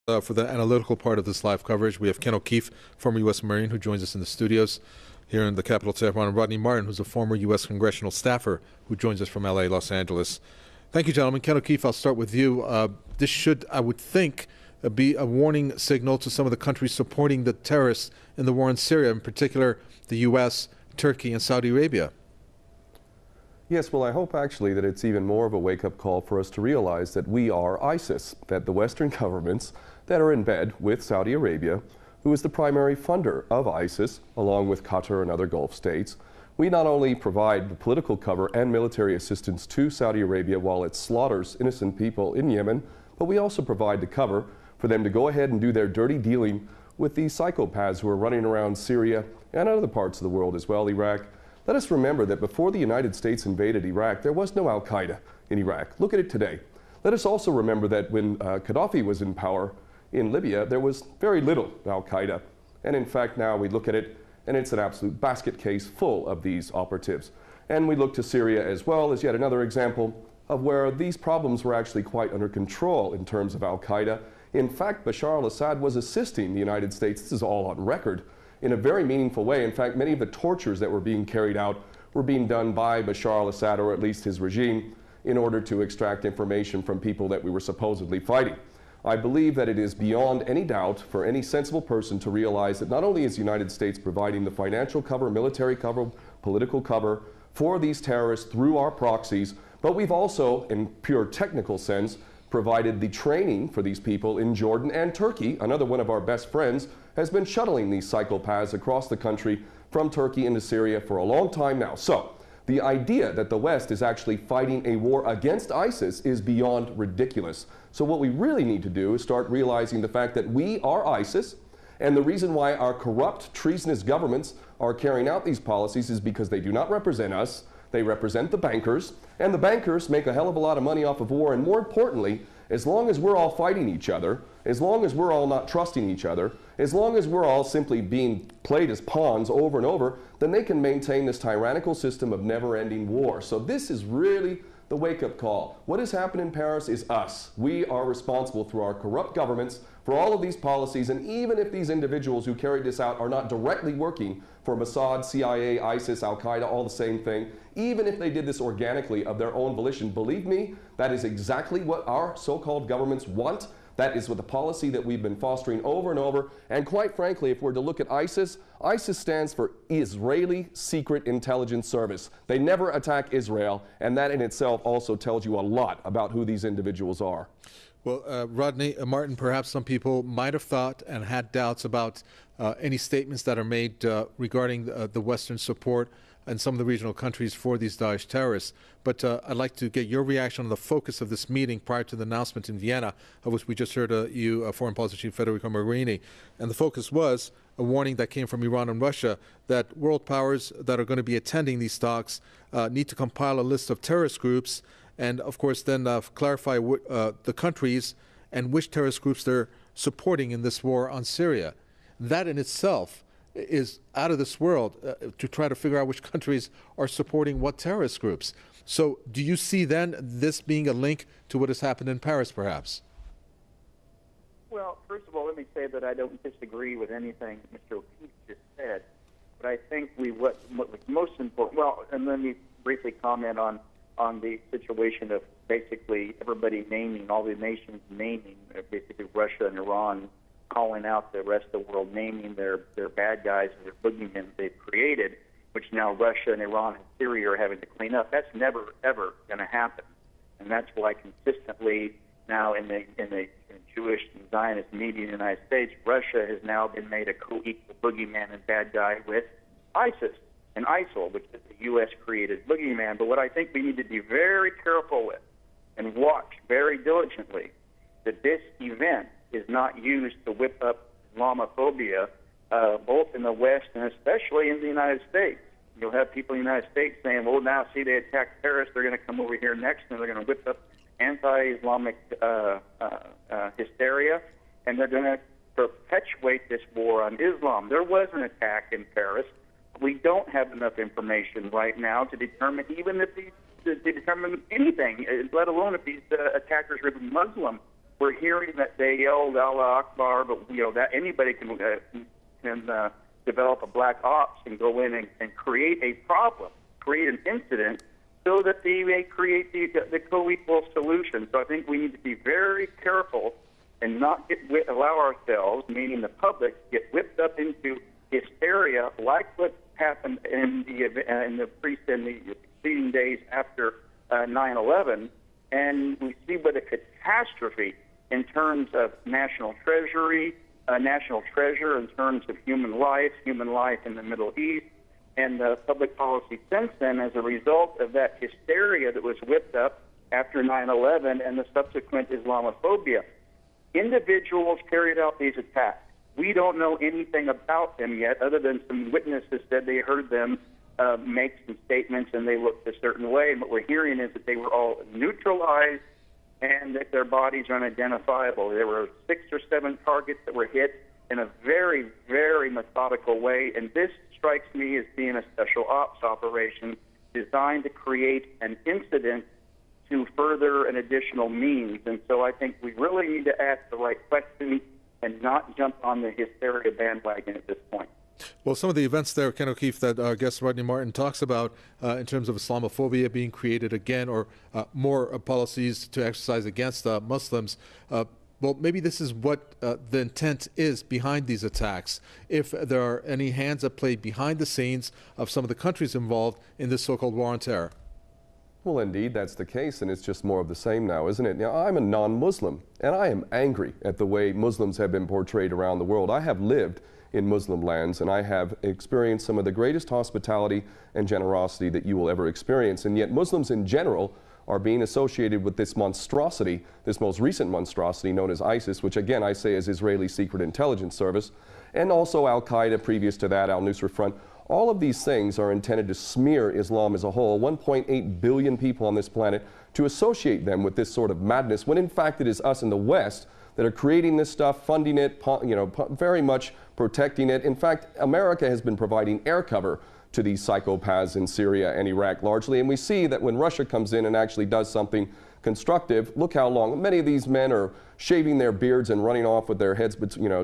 For the analytical part of this live coverage, we have Ken O'Keefe, former U.S. Marine, who joins us in the studios here in the capital, Tehran, and Rodney Martin, who's a former U.S. congressional staffer, who joins us from L.A., Los Angeles. Thank you, gentlemen. Ken O'Keefe, I'll start with you. This should, I would think, be a warning signal to some of the countries supporting the terrorists in the war in Syria, in particular the U.S., Turkey, and Saudi Arabia. Yes, well, I hope actually that it's even more of a wake-up call for us to realize that we are ISIS, that the Western governments that are in bed with Saudi Arabia, who is the primary funder of ISIS, along with Qatar and other Gulf states, we not only provide the political cover and military assistance to Saudi Arabia while it slaughters innocent people in Yemen, but we also provide the cover for them to go ahead and do their dirty dealing with these psychopaths who are running around Syria and other parts of the world as well, Iraq. Let us remember that before the United States invaded Iraq, there was no al-Qaeda in Iraq. Look at it today. Let us also remember that when Gaddafi was in power in Libya, there was very little al-Qaeda. And in fact, now we look at it, and it's an absolute basket case full of these operatives. And we look to Syria as well as yet another example of where these problems were actually quite under control in terms of al-Qaeda. In fact, Bashar al-Assad was assisting the United States, this is all on record, in a very meaningful way. In fact, many of the tortures that were being carried out were being done by Bashar al-Assad, or at least his regime, in order to extract information from people that we were supposedly fighting. I believe that it is beyond any doubt for any sensible person to realize that not only is the United States providing the financial cover, military cover, political cover for these terrorists through our proxies, but we've also, in pure technical sense, provided the training for these people in Jordan, and Turkey, another one of our best friends, has been shuttling these psychopaths across the country from Turkey into Syria for a long time now. So the idea that the West is actually fighting a war against ISIS is beyond ridiculous. So what we really need to do is start realizing the fact that we are ISIS, and the reason why our corrupt, treasonous governments are carrying out these policies is because they do not represent us. They represent the bankers, and the bankers make a hell of a lot of money off of war. And more importantly, as long as we're all fighting each other, as long as we're all not trusting each other, as long as we're all simply being played as pawns over and over, then they can maintain this tyrannical system of never-ending war. So this is really the wake-up call. What has happened in Paris is us. We are responsible through our corrupt governments for all of these policies, and even if these individuals who carried this out are not directly working for Mossad, CIA, ISIS, Al-Qaeda, all the same thing, even if they did this organically of their own volition, believe me, that is exactly what our so-called governments want. That is what the policy that we've been fostering over and over. And quite frankly, if we're to look at ISIS, ISIS stands for Israeli Secret Intelligence Service. They never attack Israel, and that in itself also tells you a lot about who these individuals are. Well, Rodney Martin, perhaps some people might have thought and had doubts about any statements that are made regarding the Western support and some of the regional countries for these Daesh terrorists. But I'd like to get your reaction on the focus of this meeting prior to the announcement in Vienna, of which we just heard Foreign Policy Chief Federico Mogherini. And the focus was a warning that came from Iran and Russia that world powers that are going to be attending these talks need to compile a list of terrorist groups and, of course, then clarify the countries and which terrorist groups they're supporting in this war on Syria. That in itself is out of this world to try to figure out which countries are supporting what terrorist groups. So do you see then this being a link to what has happened in Paris, perhaps? Well, first of all, let me say that I don't disagree with anything Mr. O'Keefe just said, but I think what was most important, well, and let me briefly comment on the situation of basically everybody naming, all the nations naming, basically Russia and Iran calling out the rest of the world, naming their bad guys and their boogeymen they've created, which now Russia and Iran and Syria are having to clean up. That's never, ever going to happen. And that's why consistently now in the Jewish and Zionist media in the United States, Russia has now been made a co-equal boogeyman and bad guy with ISIS and ISIL, which is the U.S.-created boogeyman. But what I think we need to be very careful with and watch very diligently that this event is not used to whip up Islamophobia, both in the West and especially in the United States. You'll have people in the United States saying, well, now, see, they attacked Paris, they're going to come over here next, and they're going to whip up anti-Islamic hysteria, and they're going to perpetuate this war on Islam. There was an attack in Paris. We don't have enough information right now to determine even if to determine anything, let alone if these attackers are Muslim we're hearing that they yelled Allah Akbar, but that anybody can develop a black ops and go in and create a problem, create an incident, so that they may create the co-equal solution. So I think we need to be very careful and not allow ourselves, meaning the public, get whipped up into hysteria like what happened in the preceding days after 9/11, and we see what a catastrophe in terms of national treasure in terms of human life in the Middle East, and the public policy since then as a result of that hysteria that was whipped up after 9/11 and the subsequent Islamophobia. Individuals carried out these attacks. We don't know anything about them yet, other than some witnesses said they heard them make some statements and they looked a certain way. And what we're hearing is that they were all neutralized and that their bodies are unidentifiable. There were 6 or 7 targets that were hit in a very, very methodical way. And this strikes me as being a special ops operation designed to create an incident to further an additional means. And so I think we really need to ask the right questions and not jump on the hysteria bandwagon at this point. Well, some of the events there, Ken O'Keefe, that our guest Rodney Martin talks about in terms of Islamophobia being created again, or more policies to exercise against Muslims, well, maybe this is what the intent is behind these attacks. If there are any hands at play behind the scenes of some of the countries involved in this so-called war on terror. Well, indeed, that's the case, and it's just more of the same now, isn't it? Now, I'm a non-Muslim, and I am angry at the way Muslims have been portrayed around the world. I have lived in Muslim lands, and I have experienced some of the greatest hospitality and generosity that you will ever experience, and yet Muslims in general are being associated with this monstrosity, this most recent monstrosity known as ISIS, which again I say is Israeli Secret Intelligence Service, and also Al-Qaeda previous to that, Al-Nusra Front. All of these things are intended to smear Islam as a whole, 1.8 billion people on this planet, to associate them with this sort of madness, when in fact it is us in the West that are creating this stuff, funding it, very much protecting it. In fact, America has been providing air cover to these psychopaths in Syria and Iraq largely, and we see that when Russia comes in and actually does something constructive, look how long many of these men are shaving their beards and running off with their heads,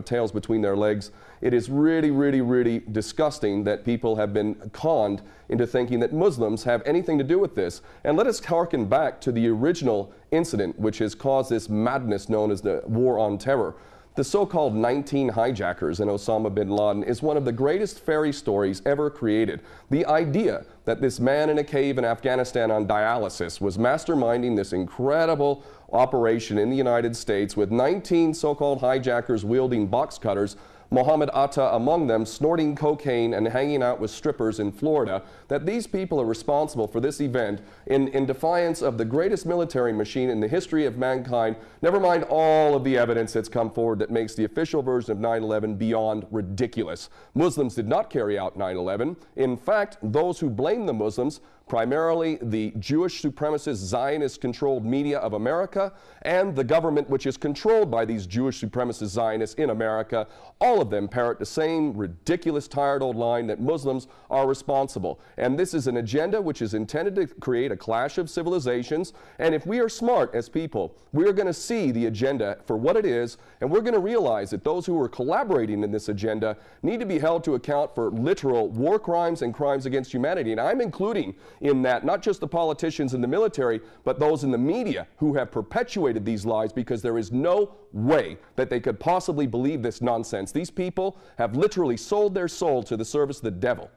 tails between their legs. It is really, really, really disgusting that people have been conned into thinking that Muslims have anything to do with this. And let us harken back to the original incident which has caused this madness known as the War on Terror. The so-called 19 hijackers and Osama bin Laden is one of the greatest fairy stories ever created. The idea that this man in a cave in Afghanistan on dialysis was masterminding this incredible operation in the United States with 19 so-called hijackers wielding box cutters, Mohammed Atta among them, snorting cocaine and hanging out with strippers in Florida, that these people are responsible for this event in defiance of the greatest military machine in the history of mankind, never mind all of the evidence that's come forward that makes the official version of 9/11 beyond ridiculous. Muslims did not carry out 9/11. In fact, those who blame the Muslims, primarily the Jewish supremacist Zionist-controlled media of America and the government which is controlled by these Jewish supremacist Zionists in America, all of them parrot the same ridiculous, tired old line that Muslims are responsible. And this is an agenda which is intended to create a clash of civilizations. And if we are smart as people, we are going to see the agenda for what it is, and we're going to realize that those who are collaborating in this agenda need to be held to account for literal war crimes and crimes against humanity. And I'm including in that not just the politicians and the military, but those in the media who have perpetuated these lies, because there is no way that they could possibly believe this nonsense. These people have literally sold their soul to the service of the devil.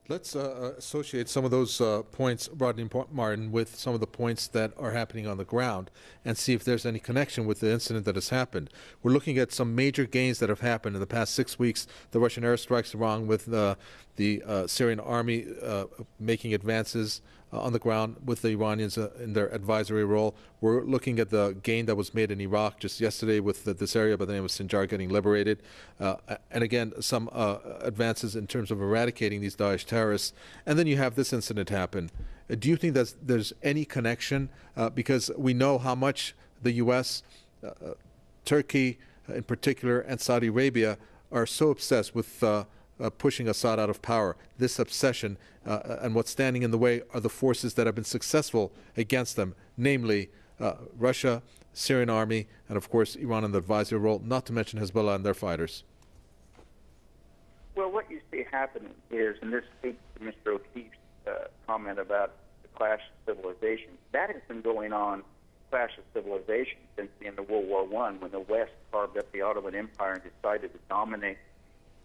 Let's associate some of those points, Rodney Martin, with some of the points that are happening on the ground and see if there's any connection with the incident that has happened. We're looking at some major gains that have happened in the past 6 weeks. The Russian airstrikes along with the Syrian army making advances on the ground with the Iranians in their advisory role. We're looking at the gain that was made in Iraq just yesterday with this area by the name of Sinjar getting liberated. And again, some advances in terms of eradicating these Daesh terrorists. And then you have this incident happen. Do you think that there's any connection? Because we know how much the U.S., Turkey in particular, and Saudi Arabia are so obsessed with pushing Assad out of power. This obsession and what's standing in the way are the forces that have been successful against them, namely Russia, Syrian army, and of course Iran in the advisory role, not to mention Hezbollah and their fighters? Well, what you see happening is, and this speaks to Mr. O'Keefe's comment about the clash of civilizations, that has been going on, clash of civilizations, since the end of World War I, when the West carved up the Ottoman Empire and decided to dominate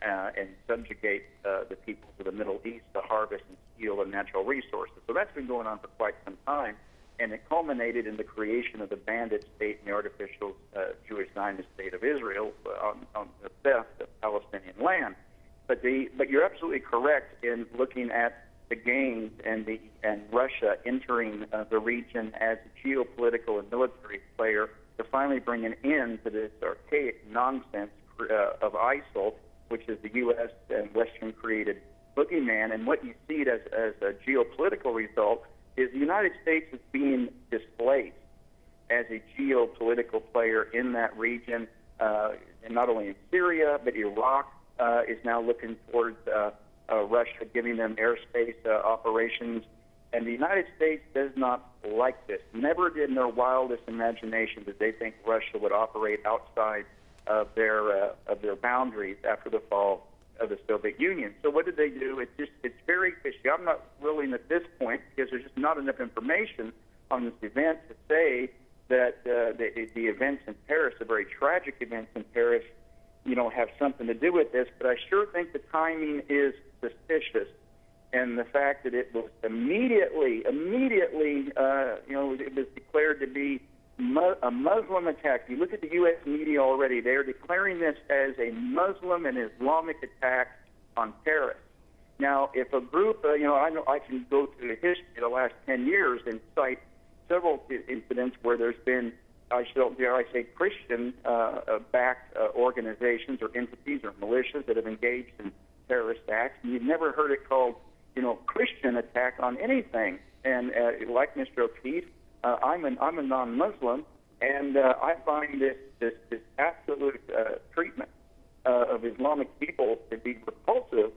and subjugate the peoples of the Middle East to harvest and steal and natural resources. So that's been going on for quite some time, and it culminated in the creation of the bandit state and the artificial Jewish Zionist state of Israel on the theft of Palestinian land. But you're absolutely correct in looking at the gains and Russia entering the region as a geopolitical and military player to finally bring an end to this archaic nonsense of ISIL, which is the U.S. and Western created boogeyman. And what you see as a geopolitical result is the United States is being displaced as a geopolitical player in that region, and not only in Syria, but Iraq is now looking towards Russia, giving them airspace operations. And the United States does not like this. Never did in their wildest imagination did they think Russia would operate outside of their boundaries after the fall of the Soviet Union. So what did they do? It's very fishy. I'm not willing at this point, because there's just not enough information on this event, to say that the events in Paris, the very tragic events in Paris, have something to do with this. But I sure think the timing is suspicious, and the fact that it was immediately, it was declared to be a Muslim attack. You look at the U.S. media already; they are declaring this as a Muslim and Islamic attack on Paris. Now, if a group, I know I can go through the history of the last 10 years and cite several incidents where there's been, dare I say, Christian-backed organizations or entities or militias that have engaged in terrorist acts, and you've never heard it called, Christian attack on anything. And like Mr. O'Keefe, I'm a non-Muslim, and I find this absolute treatment of Islamic people to be repulsive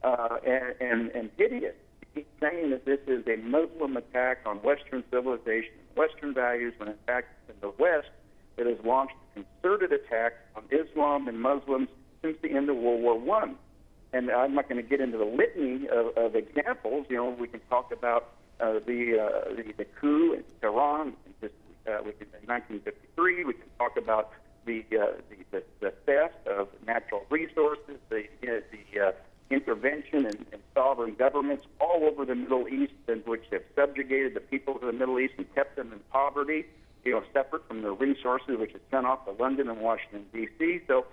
and hideous. He's saying that this is a Muslim attack on Western civilization, Western values, when in fact it's in the West that has launched a concerted attack on Islam and Muslims since the end of World War I. And I'm not going to get into the litany of examples. We can talk about the coup in Tehran in 1953. We can talk about the theft of natural resources, the intervention in sovereign governments all over the Middle East, which have subjugated the people of the Middle East and kept them in poverty, separate from the resources which is sent off to London and Washington, D.C. So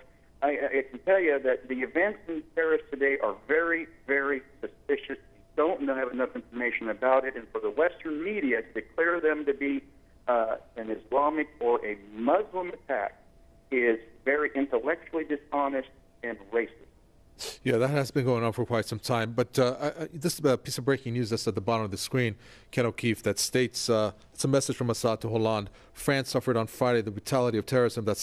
I can tell you that the events in Paris today are very, very suspicious. We don't have enough information about it, and for the Western media to declare them to be an Islamic or a Muslim attack is very intellectually dishonest and racist. Yeah, that has been going on for quite some time. But this is a piece of breaking news that's at the bottom of the screen, Ken O'Keefe, that states, it's a message from Assad to Hollande. France suffered on Friday the brutality of terrorism that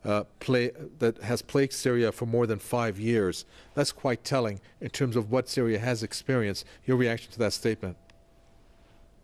that has plagued Syria for more than 5 years. That's quite telling in terms of what Syria has experienced. Your reaction to that statement?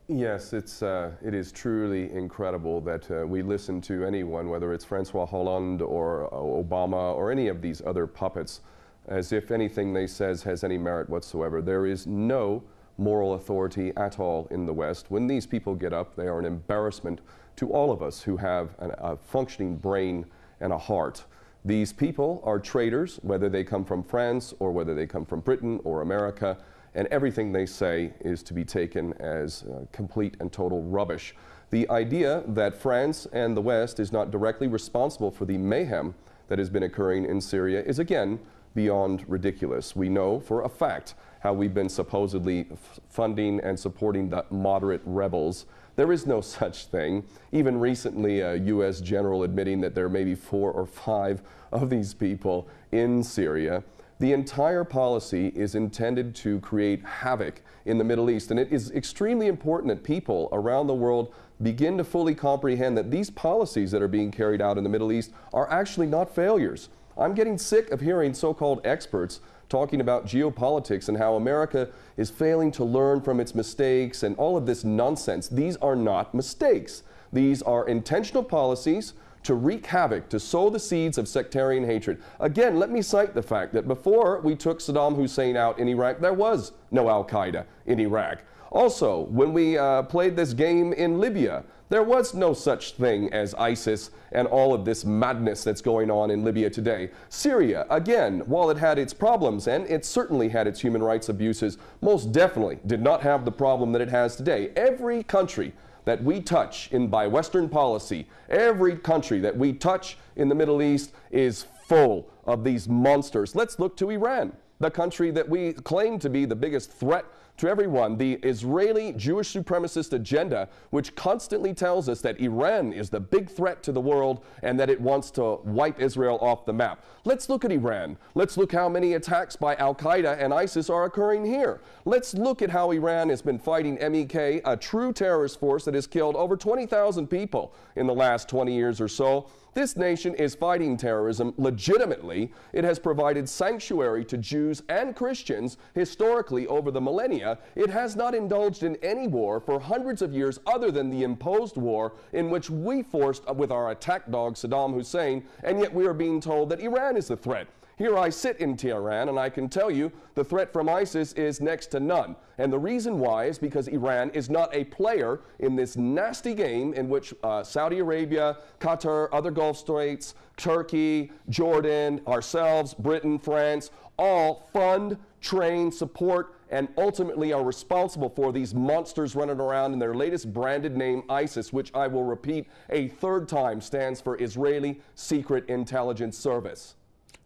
Yes, it is truly incredible that we listen to anyone, whether it's Francois Hollande or Obama or any of these other puppets, as if anything they says has any merit whatsoever. There is no moral authority at all in the West. When these people get up, they are an embarrassment to all of us who have a functioning brain and a heart. These people are traitors, whether they come from France or whether they come from Britain or America, and everything they say is to be taken as complete and total rubbish. The idea that France and the West is not directly responsible for the mayhem that has been occurring in Syria is again beyond ridiculous. We know for a fact how we've been supposedly funding and supporting the moderate rebels. There is no such thing. Even recently, a U.S. general admitting that there may be 4 or 5 of these people in Syria. The entire policy is intended to create havoc in the Middle East, and it is extremely important that people around the world begin to fully comprehend that these policies that are being carried out in the Middle East are actually not failures. I'm getting sick of hearing so-called experts talking about geopolitics and how America is failing to learn from its mistakes and all of this nonsense. These are not mistakes. These are intentional policies to wreak havoc, to sow the seeds of sectarian hatred. Again, let me cite the fact that before we took Saddam Hussein out in Iraq, there was no Al-Qaeda in Iraq. Also, when we played this game in Libya, there was no such thing as ISIS and all of this madness that's going on in Libya today. Syria, again, while it had its problems, and it certainly had its human rights abuses, most definitely did not have the problem that it has today. Every country that we touch by Western policy, every country that we touch in the Middle East is full of these monsters. Let's look to Iran, the country that we claim to be the biggest threat to everyone, the Israeli Jewish supremacist agenda, which constantly tells us that Iran is the big threat to the world and that it wants to wipe Israel off the map. Let's look at Iran. Let's look how many attacks by Al-Qaeda and ISIS are occurring here. Let's look at how Iran has been fighting MEK, a true terrorist force that has killed over 20,000 people in the last 20 years or so. This nation is fighting terrorism legitimately. It has provided sanctuary to Jews and Christians historically over the millennia. It has not indulged in any war for hundreds of years other than the imposed war in which we forced with our attack dog Saddam Hussein, and yet we are being told that Iran is the threat. Here I sit in Tehran, and I can tell you the threat from ISIS is next to none. And the reason why is because Iran is not a player in this nasty game in which Saudi Arabia, Qatar, other Gulf states, Turkey, Jordan, ourselves, Britain, France, all fund, train, support, and ultimately are responsible for these monsters running around in their latest branded name, ISIS, which I will repeat a third time stands for Israeli Secret Intelligence Service.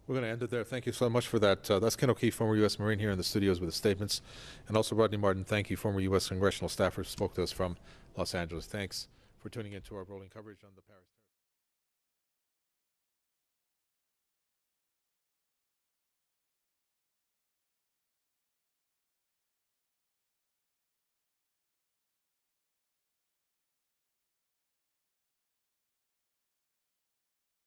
We're going to end it there. Thank you so much for that. That's Ken O'Keefe, former U.S. Marine, here in the studios with the statements. And also Rodney Martin, thank you, former U.S. congressional staffer, spoke to us from Los Angeles. Thanks for tuning in to our rolling coverage on the Paris.